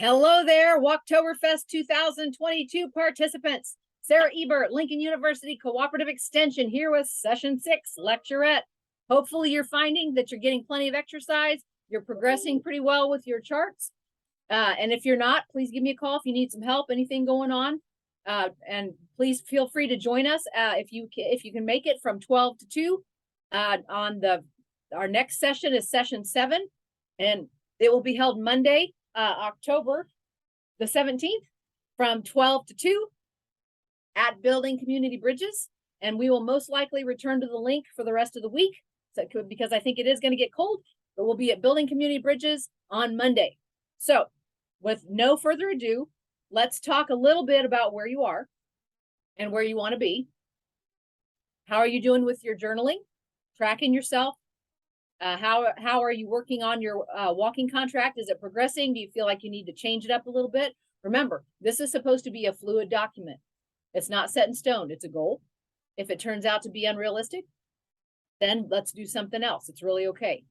Hello there, Walktoberfest 2022 participants. Sarah Ebert, Lincoln University Cooperative Extension here with Session 6, Lecturette. Hopefully you're finding that you're getting plenty of exercise. You're progressing pretty well with your charts. And if you're not, please give me a call if you need some help, anything going on. And please feel free to join us if you can make it from 12 to 2. Our next session is Session 7, and it will be held Monday, October the 17th from 12 to 2 at Building Community Bridges. And we will most likely return to the link for the rest of the week because I think it is going to get cold, but we'll be at Building Community Bridges on Monday. So with no further ado, let's talk a little bit about where you are and where you want to be. How are you doing with your journaling, tracking yourself? How are you working on your walking contract? Is it progressing? Do you feel like you need to change it up a little bit? Remember, this is supposed to be a fluid document. It's not set in stone. It's a goal. If it turns out to be unrealistic, then let's do something else. It's really okay.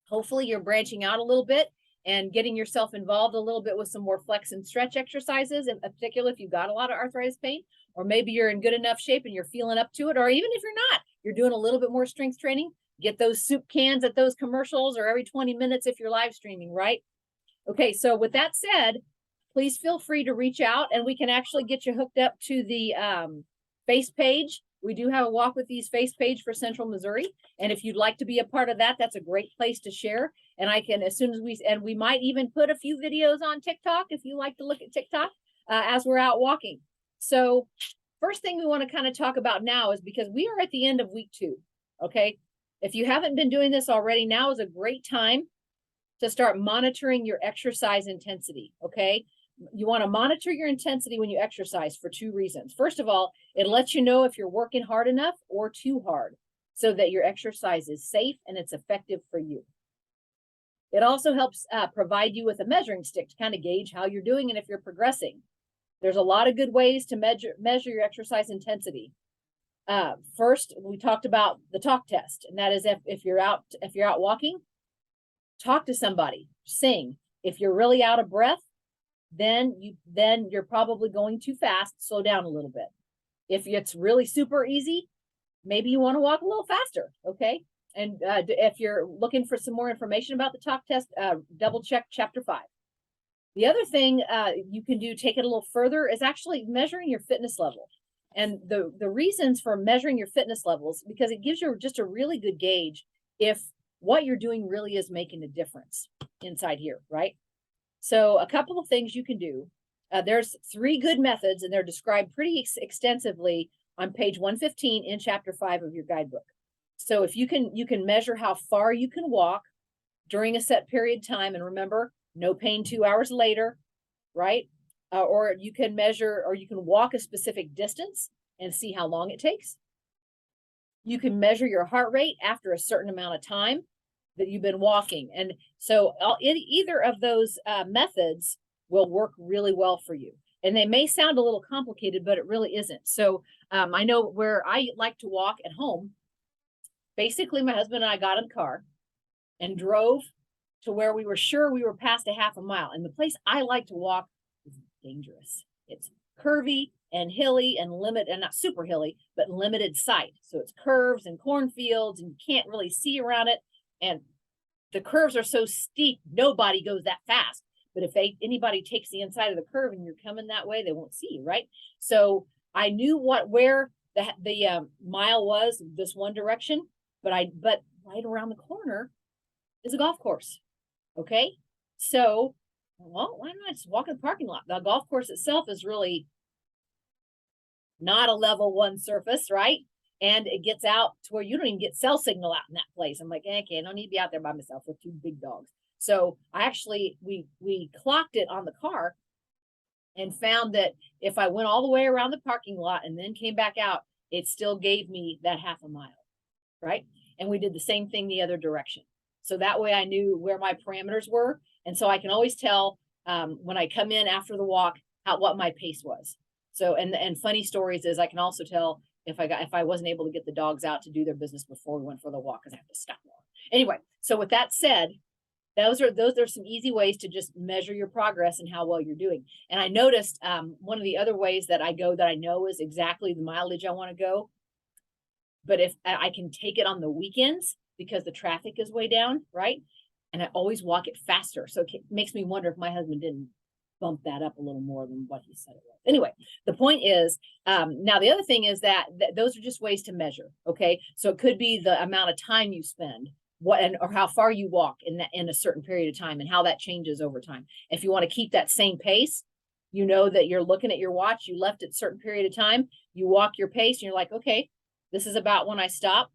Hopefully you're branching out a little bit and getting yourself involved a little bit with some more flex and stretch exercises, in particular if you've got a lot of arthritis pain, or maybe you're in good enough shape and you're feeling up to it, or even if you're not, you're doing a little bit more strength training. Get those soup cans at those commercials or every 20 minutes if you're live streaming, right? Okay, so with that said, please feel free to reach out and we can actually get you hooked up to the face page. We do have a Walk with These face page for Central Missouri. And if you'd like to be a part of that, that's a great place to share. And I can, as soon as we might even put a few videos on TikTok if you like to look at TikTok as we're out walking. So first thing we want to kind of talk about now is because we are at the end of week 2, okay? If you haven't been doing this already, now is a great time to start monitoring your exercise intensity, okay? You want to monitor your intensity when you exercise for 2 reasons. First of all, it lets you know if you're working hard enough or too hard so that your exercise is safe and it's effective for you. It also helps provide you with a measuring stick to kind of gauge how you're doing and if you're progressing. There's a lot of good ways to measure your exercise intensity. First, we talked about the talk test, and that is if you're out walking, talk to somebody, sing. If you're really out of breath, then you're probably going too fast. Slow down a little bit. If it's really super easy, maybe you want to walk a little faster. Okay. And if you're looking for some more information about the talk test, double check chapter 5. The other thing you can do, take it a little further, is actually measuring your fitness level. And the reasons for measuring your fitness levels, because it gives you just a really good gauge if what you're doing really is making a difference inside here, right? So a couple of things you can do. There's 3 good methods, and they're described pretty extensively on page 115 in chapter 5 of your guidebook. So if you can measure how far you can walk during a set period of time, and remember, no pain 2 hours later, right? Or you can measure, or you can walk a specific distance and see how long it takes. You can measure your heart rate after a certain amount of time that you've been walking. And so either of those methods will work really well for you. And they may sound a little complicated, but it really isn't. So I know where I like to walk at home. Basically, my husband and I got in the car and drove to where we were sure we were past a half a mile. And the place I like to walk is dangerous. It's curvy and hilly and not super hilly, but limited sight. So it's curves and cornfields and you can't really see around it. And the curves are so steep, nobody goes that fast. But if anybody takes the inside of the curve and you're coming that way, they won't see you, right? So I knew where the mile was this one direction, but right around the corner is a golf course. Okay, so well, why not just walk in the parking lot? The golf course itself is really not a level 1 surface, right? And it gets out to where you don't even get cell signal out in that place. I'm like, okay, I don't need to be out there by myself with 2 big dogs. So we clocked it on the car and found that if I went all the way around the parking lot and then came back out, it still gave me that half a mile, right? And we did the same thing the other direction. So that way I knew where my parameters were. And so I can always tell when I come in after the walk, what my pace was. So, and funny stories is I can also tell if I wasn't able to get the dogs out to do their business before we went for the walk because I have to stop more. Anyway, so with that said, those are some easy ways to just measure your progress and how well you're doing. And I noticed one of the other ways that I go that I know is exactly the mileage I want to go. But if I can take it on the weekends because the traffic is way down, right? And I always walk it faster. So it makes me wonder if my husband didn't bump that up a little more than what he said it was. Anyway, the point is, now the other thing is that those are just ways to measure. Okay. So it could be the amount of time you spend, or how far you walk in a certain period of time, and how that changes over time. If you want to keep that same pace, you know that you're looking at your watch, you left at a certain period of time, you walk your pace, and you're like, okay, this is about when I stop.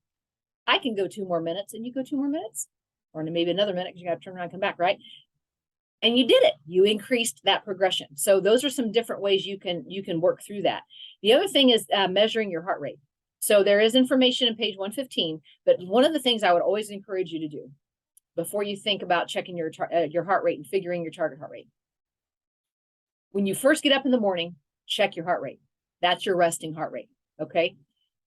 I can go 2 more minutes, and you go 2 more minutes, or maybe another minute because you got to turn around and come back, right? And you did it. You increased that progression. So those are some different ways you can work through that. The other thing is measuring your heart rate. So there is information in page 115, but one of the things I would always encourage you to do before you think about checking your heart rate and figuring your target heart rate. When you first get up in the morning, check your heart rate. That's your resting heart rate, okay?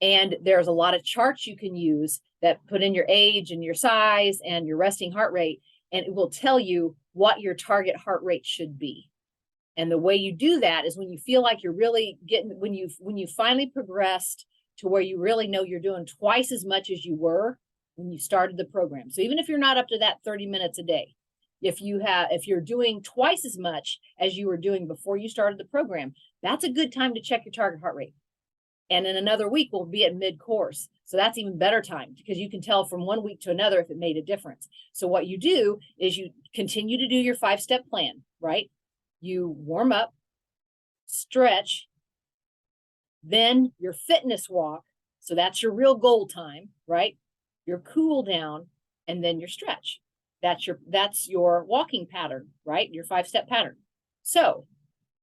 And there's a lot of charts you can use that put in your age and your size and your resting heart rate, and it will tell you what your target heart rate should be. And the way you do that is when you feel like you're really getting, when you finally progressed to where you really know you're doing twice as much as you were when you started the program. So even if you're not up to that 30 minutes a day, if you're doing twice as much as you were doing before you started the program, that's a good time to check your target heart rate. And in another week, we'll be at mid-course. So that's even better time because you can tell from one week to another if it made a difference. So what you do is you continue to do your 5-step plan, right? You warm up, stretch, then your fitness walk. So that's your real goal time, right? Your cool down, and then your stretch. That's your walking pattern, right? Your 5-step pattern. So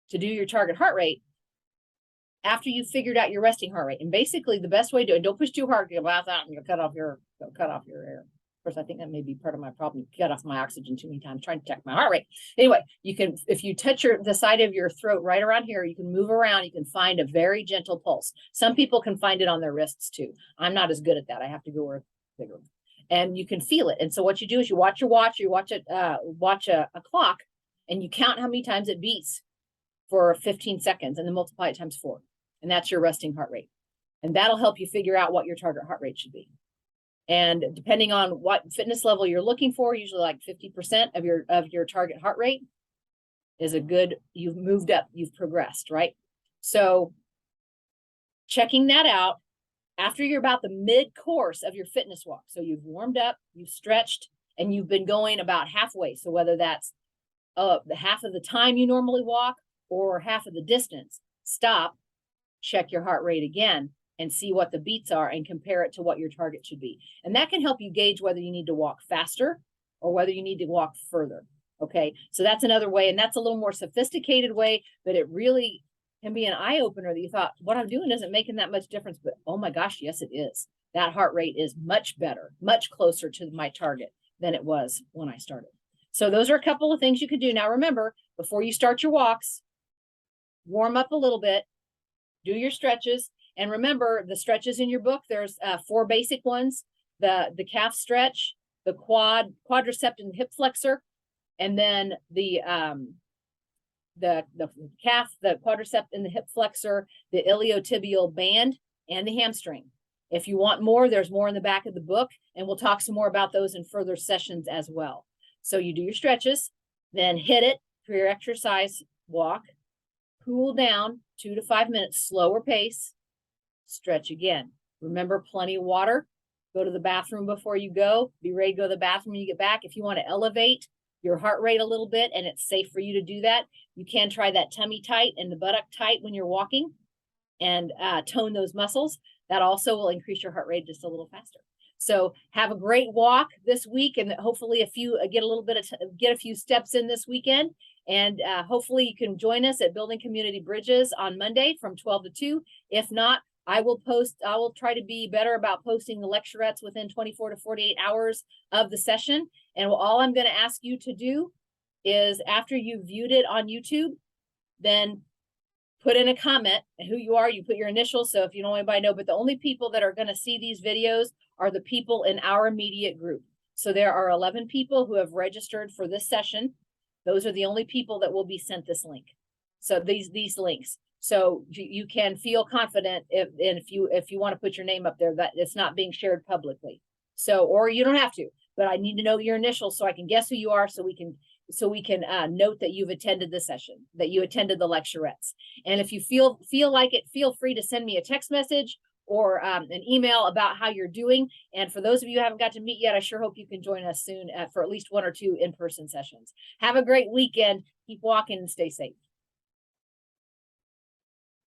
to do your target heart rate, after you've figured out your resting heart rate, and basically the best way to do it, don't push too hard, you'll laugh out and you'll cut off your air. Of course, I think that may be part of my problem. You cut off my oxygen too many times trying to check my heart rate. Anyway, you can, if you touch the side of your throat right around here, you can move around, you can find a very gentle pulse. Some people can find it on their wrists too. I'm not as good at that. I have to go with bigger. And you can feel it. And so what you do is you watch your watch, you watch a clock, and you count how many times it beats for 15 seconds, and then multiply it times 4. And that's your resting heart rate. And that'll help you figure out what your target heart rate should be. And depending on what fitness level you're looking for, usually like 50% of your target heart rate is a good, you've moved up, you've progressed, right? So checking that out after you're about the mid-course of your fitness walk. So you've warmed up, you've stretched, and you've been going about halfway. So whether that's the half of the time you normally walk or half of the distance, stop, check your heart rate again and see what the beats are and compare it to what your target should be. And that can help you gauge whether you need to walk faster or whether you need to walk further. Okay, so that's another way, and that's a little more sophisticated way, but it really can be an eye opener that you thought, what I'm doing isn't making that much difference, but oh my gosh, yes, it is. That heart rate is much better, much closer to my target than it was when I started. So those are a couple of things you could do. Now remember, before you start your walks, warm up a little bit, do your stretches. And remember the stretches in your book, there's 4 basic ones, the calf stretch, the quadricep and hip flexor, and then the calf, the quadricep and the hip flexor, the iliotibial band, and the hamstring. If you want more, there's more in the back of the book, and we'll talk some more about those in further sessions as well. So you do your stretches, then hit it for your exercise walk, cool down 2 to 5 minutes, slower pace, stretch again. Remember, plenty of water. Go to the bathroom before you go. Be ready to go to the bathroom when you get back. If you want to elevate your heart rate a little bit and it's safe for you to do that, you can try that tummy tight and the buttock tight when you're walking and tone those muscles. That also will increase your heart rate just a little faster. So have a great walk this week, and hopefully get a few steps in this weekend. And hopefully you can join us at Building Community Bridges on Monday from 12 to 2. If not, I will try to be better about posting the lecturettes within 24 to 48 hours of the session. And all I'm going to ask you to do is, after you've viewed it on YouTube, then put in a comment who you are. You put your initials, so if you don't want anybody to know, but the only people that are going to see these videos are the people in our immediate group. So there are 11 people who have registered for this session. Those are the only people that will be sent this link. So these links. So you can feel confident if you want to put your name up there, that it's not being shared publicly. So, or you don't have to, but I need to know your initials so I can guess who you are, so we can note that you've attended the session, that you attended the lecturettes. And if you feel like it, feel free to send me a text message or an email about how you're doing. And for those of you who haven't got to meet yet, I sure hope you can join us soon for at least 1 or 2 in-person sessions. Have a great weekend. Keep walking and stay safe.